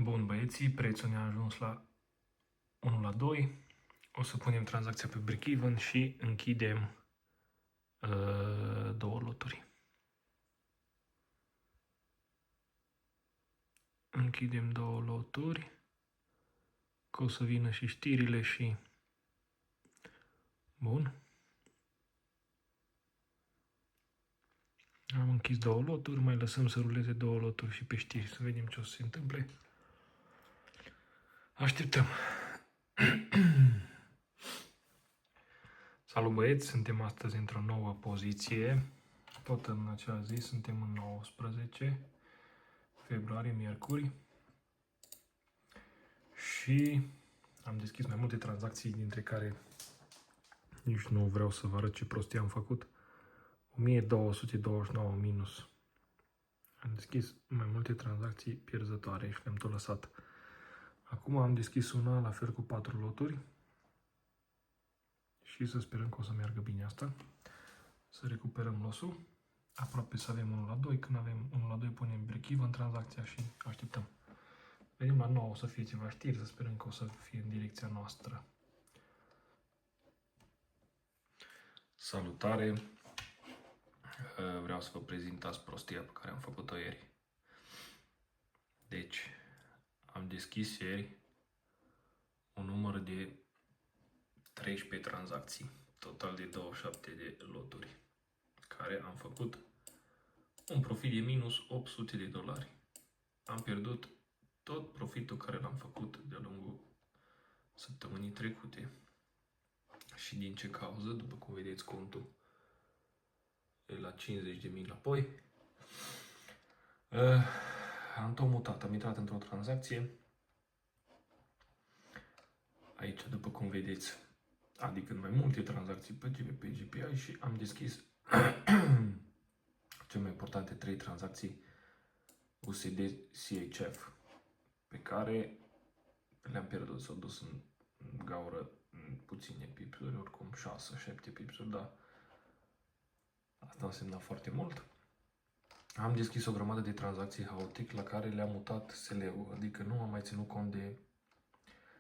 Bun, băieții, prețul ne-a ajuns la 1:2. O să punem tranzacția pe break-even și închidem două loturi. Închidem două loturi. Că o să vină și știrile și... Bun. Am închis două loturi, mai lăsăm să ruleze două loturi și pe știri, să vedem ce o să se întâmple. Așteptăm. Salut băieți, suntem astăzi într-o nouă poziție. Tot în acea zi, suntem în 19 februarie, miercuri. Și am deschis mai multe tranzacții, dintre care nici nu vreau să vă arăt ce prostie am făcut. 1229 minus. Am deschis mai multe tranzacții pierzătoare și le-am tot lăsat. Acum am deschis una la fel cu 4 loturi. Și să sperăm că o să meargă bine asta. Să recuperăm losul. Aproape să avem 1:2. Când avem 1:2 punem break-even tranzacția și așteptăm. Vedem la 9 o să fie ceva știri, să sperăm că o să fie în direcția noastră. Salutare! Vreau să vă prezint azi prostia pe care am făcut-o ieri. Deci, am deschis ieri un număr de 13 tranzacții, total de 27 de loturi, care am făcut un profit de minus $800. Am pierdut tot profitul care l-am făcut de-a lungul săptămânii trecute. Și din ce cauză? După cum vedeți, contul e la 50.000 înapoi. Am tot mutat, am intrat într-o tranzacție. Aici, după cum vedeți, adică mai multe tranzacții pe GPI și am deschis cele mai importante 3 tranzacții USD CHF pe care le-am pierdut, s-au dus în gaură puține pipsuri, oricum 6-7 pipsuri, dar asta însemna foarte mult. Am deschis o grămadă de tranzacții haotic la care le-am mutat SL-ul, adică nu am mai ținut cont de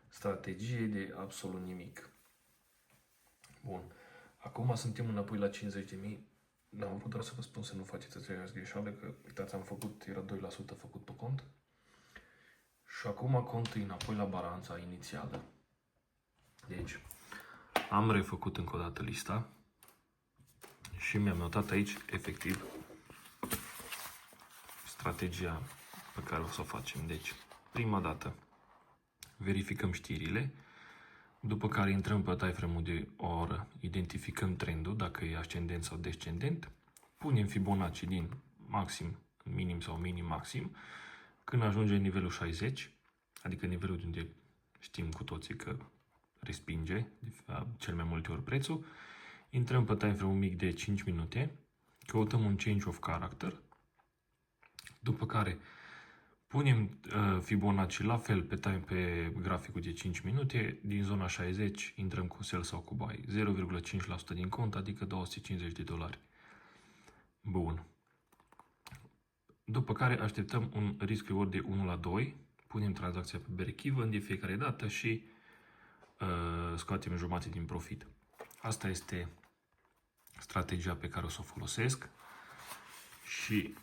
strategie, de absolut nimic. Bun. Acum suntem înapoi la 50.000. N-am vrut doar să vă spun să nu faceți aceeași greșeală, că uitați, era 2% făcut pe cont. Și acum contul e înapoi la balanța inițială. Deci, am refăcut încă o dată lista și mi-am notat aici, efectiv, strategia pe care o să o facem. Deci, prima dată, verificăm știrile, după care intrăm pe timeframe-ul de o oră, identificăm trendul, dacă e ascendent sau descendent, punem Fibonacci din maxim, minim sau minim-maxim, când ajunge nivelul 60, adică nivelul de unde știm cu toții că respinge cel mai multe ori prețul, intrăm pe timeframe mic de 5 minute, căutăm un change of character, după care punem Fibonacci la fel pe graficul de 5 minute, din zona 60 intrăm cu sell sau cu buy, 0,5% din cont, adică $250. Bun. După care așteptăm un risk reward de 1:2, punem tranzacția pe break-even de fiecare dată și scoatem jumătate din profit. Asta este strategia pe care o să o folosesc și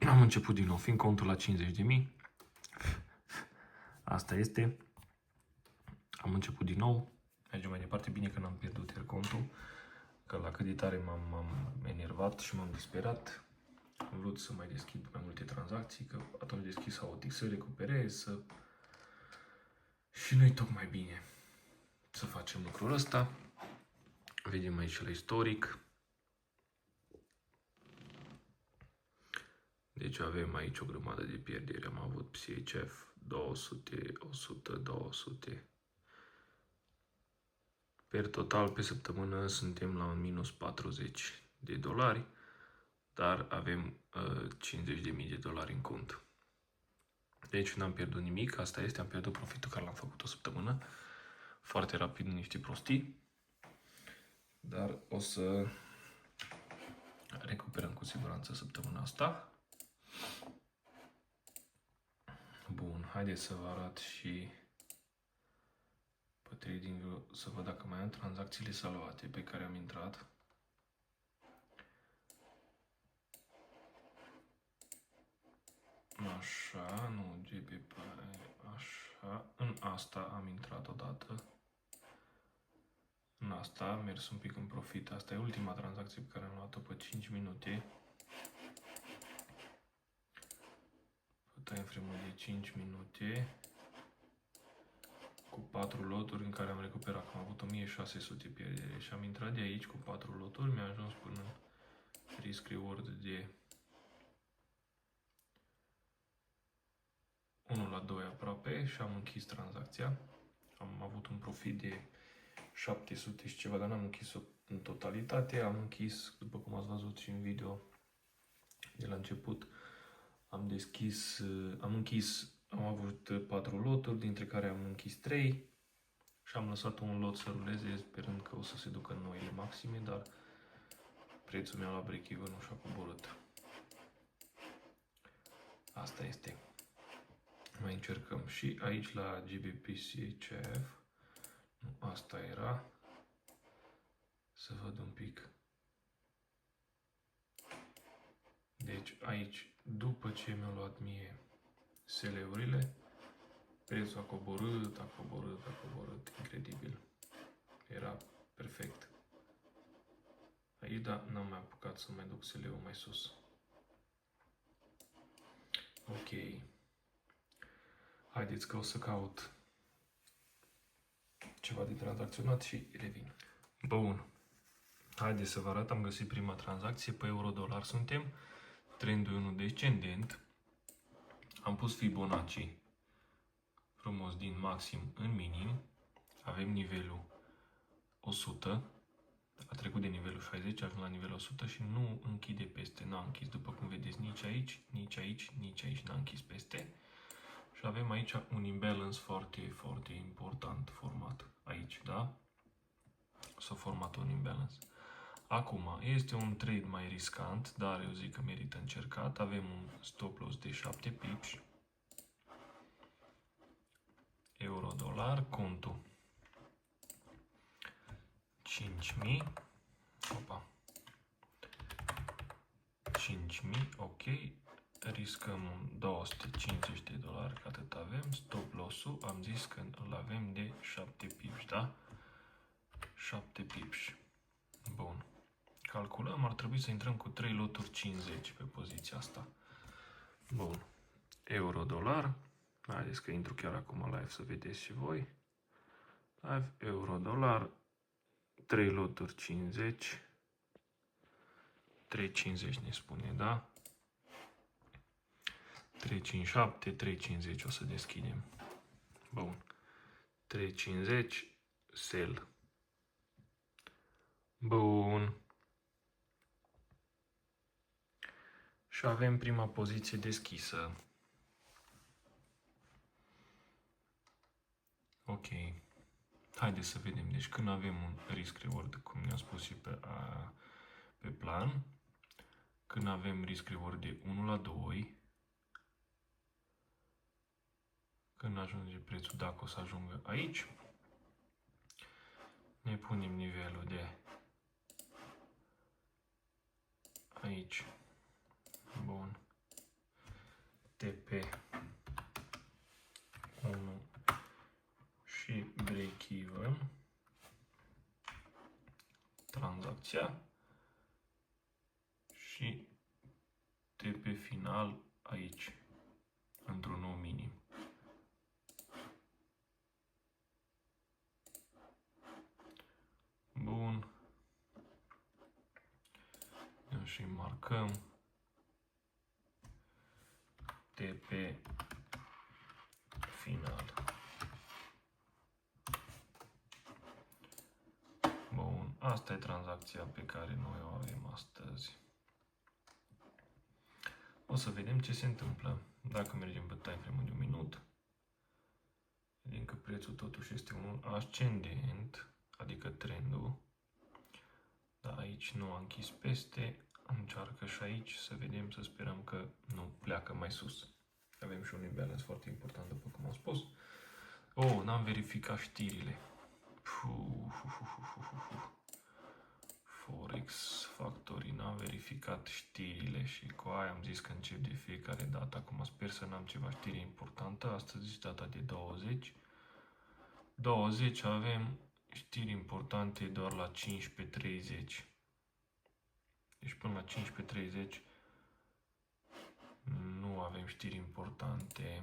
am început din nou, fiind contul la 50.000. Asta este. Am început din nou. Mergem mai departe. Bine că n-am pierdut iar contul, că la cât de tare m-am enervat și m-am disperat. Am vrut să mai deschid mai multe tranzacții, că atunci deschis haotic să recuperez, și nu-i tocmai bine să facem lucrul ăsta. Vedem aici la istoric. Deci avem aici o grămadă de pierderi. Am avut CHF 200, 100, 200. Per total, pe săptămână, suntem la un minus $40, dar avem $50.000 în cont. Deci n-am pierdut nimic, asta este, am pierdut profitul care l-am făcut o săptămână. Foarte rapid, niște prostii. Dar o să recuperăm cu siguranță săptămâna asta. Bun. haideți să vă arăt și pe trading să văd dacă mai am tranzacțiile salvate pe care am intrat. Așa, nu, GBP, așa, în asta am intrat odată. În asta am mers un pic în profit. Asta e ultima tranzacție pe care am luat-o pe 5 minute. Pe time frame-ul de 5 minute. Cu 4 loturi în care am recuperat. Am avut 1600 pierdere și am intrat de aici cu 4 loturi. Mi-a ajuns până în risk reward de 1/2 aproape și am închis tranzacția. Am avut un profit de 700 și ceva, dar n-am închis-o în totalitate. Am închis, după cum ați văzut și în video de la început, am avut 4 loturi, dintre care am închis 3 și am lăsat un lot să ruleze, sperând că o să se ducă în noile maxime, dar prețul mi-a luat break-even-ul și a coborât. Asta este. Mai încercăm și aici la GBP CHF. Nu, asta era. Să văd un pic. Deci aici, după ce mi-a luat mie SL-urile, prețul a coborât, incredibil. Era perfect. Aici, da, n-am mai apucat să mai duc SL-ul mai sus. Ok. Haideți că o să caut ceva de tranzacționat și revin. Bun. Haideți să vă arăt, am găsit prima tranzacție, pe euro-dolar suntem, trendul 1 descendent, am pus Fibonacci frumos din maxim în minim, avem nivelul 100, a trecut de nivelul 60, a ajuns la nivelul 100 și nu închide peste, n-a închis, după cum vedeți, nici aici, nici aici, nici aici n-a închis peste. Și avem aici un imbalance foarte, foarte important format aici, da? S-a format un imbalance. Acum, este un trade mai riscant, dar eu zic că merită încercat. Avem un stop loss de 7 pips. Euro-dolar, contul 5.000. Opa. 5.000, ok. Riscăm $250, că atât avem. Stop loss-ul, am zis că îl avem de 7 pips, da? 7 pips. Bun. Calculăm, ar trebui să intrăm cu 3 loturi 50 pe poziția asta. Bun. Euro-dolar. Haideți că intru chiar acum live să vedeți și voi. Live, euro-dolar. 3 loturi 50. 3,50 ne spune, da? 3,57, 3,50 o să deschidem. Bun. 3,50, sell. Bun. Și avem prima poziție deschisă. Ok. Haideți să vedem. Deci când avem un risk reward, cum ne-a spus și pe plan, când avem risk reward de 1/2, când ajunge prețul, dacă o să ajungă aici, ne punem nivelul de aici. Bun. TP 1 și break-even. Tranzacția. Și TP final aici, într-un nou minim. Bun. Și marcăm TP final. Bun. Asta e tranzacția pe care noi o avem astăzi. O să vedem ce se întâmplă. Dacă mergem pe time frame de 1 minut, vedem că prețul totuși este unul ascendent, adică trendul. Dar aici nu a închis peste, încearcă și aici să vedem, să sperăm că nu pleacă mai sus. Avem și un imbalance foarte important, după cum am spus. Oh, n-am verificat știrile. Forex Factory, n-am verificat știrile și cu aia am zis că încep de fiecare dată. Acum sper să n-am ceva știre importantă. Astăzi este data de 20. 20 avem știri importante doar la 15:30. Deci până la 15:30 nu avem știri importante.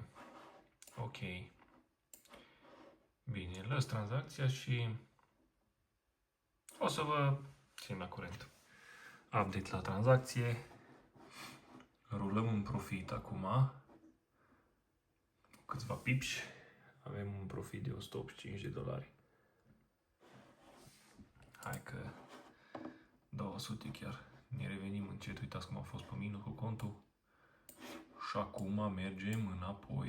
Ok. Bine, lăs tranzacția și o să vă țin la curent. Update la tranzacție. Rulăm în profit acum. Câțiva pips. Avem un profit de $185. Hai că 200 chiar. Ne revenim încet. Uitați cum a fost pe minus cu contul. Și acum mergem înapoi.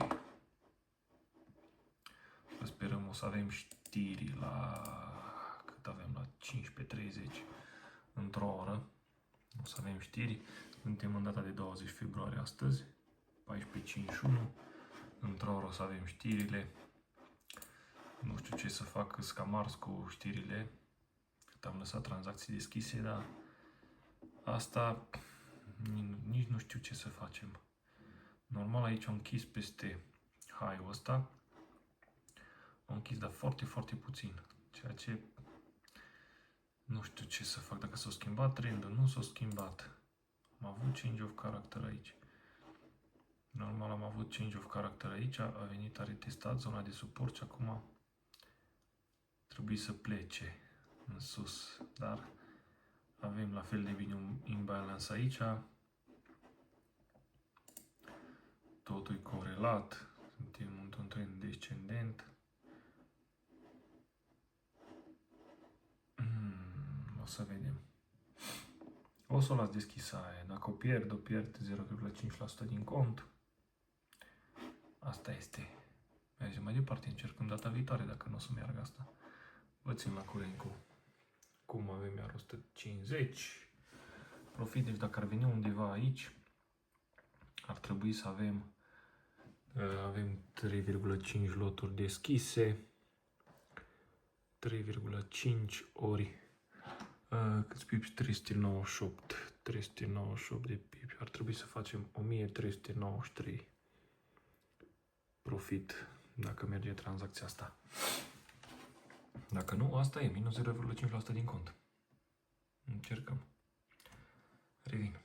Să sperăm o să avem știri la... cât avem? La 15:30. Într-o oră. O să avem știri. Suntem în data de 20 februarie astăzi. 14:51. Într-o oră o să avem știrile. Nu știu ce să fac, cam ars cu știrile. Cât am lăsat tranzacții deschise, dar asta nici nu știu ce să facem. Normal aici am închis peste high-ul ăsta. Am închis, dar foarte, foarte puțin. Ceea ce nu știu ce să fac. Dacă s-a schimbat trendul, nu s-a schimbat. Am avut change of character aici. Normal am avut change of character aici. A venit, a retestat zona de suport și acum trebuie să plece în sus. Dar avem la fel de bine un imbalance aici. Totul e corelat. Suntem într-un trend descendent. O să vedem. O să o las deschisă aia. Dacă o pierd 0,5% din cont. Asta este. Mergem mai departe. Încercăm data viitoare dacă nu o să meargă asta. Vă țin la curent cu cum avem iar 150. Profit, deci dacă ar veni undeva aici, ar trebui să avem 3,5 loturi deschise. 3,5 ori câți pipi? 398. 398 de pipi. Ar trebui să facem 1393 profit dacă merge tranzacția asta. Dacă nu, asta e minus 0,5% din cont. Încercăm. Revin.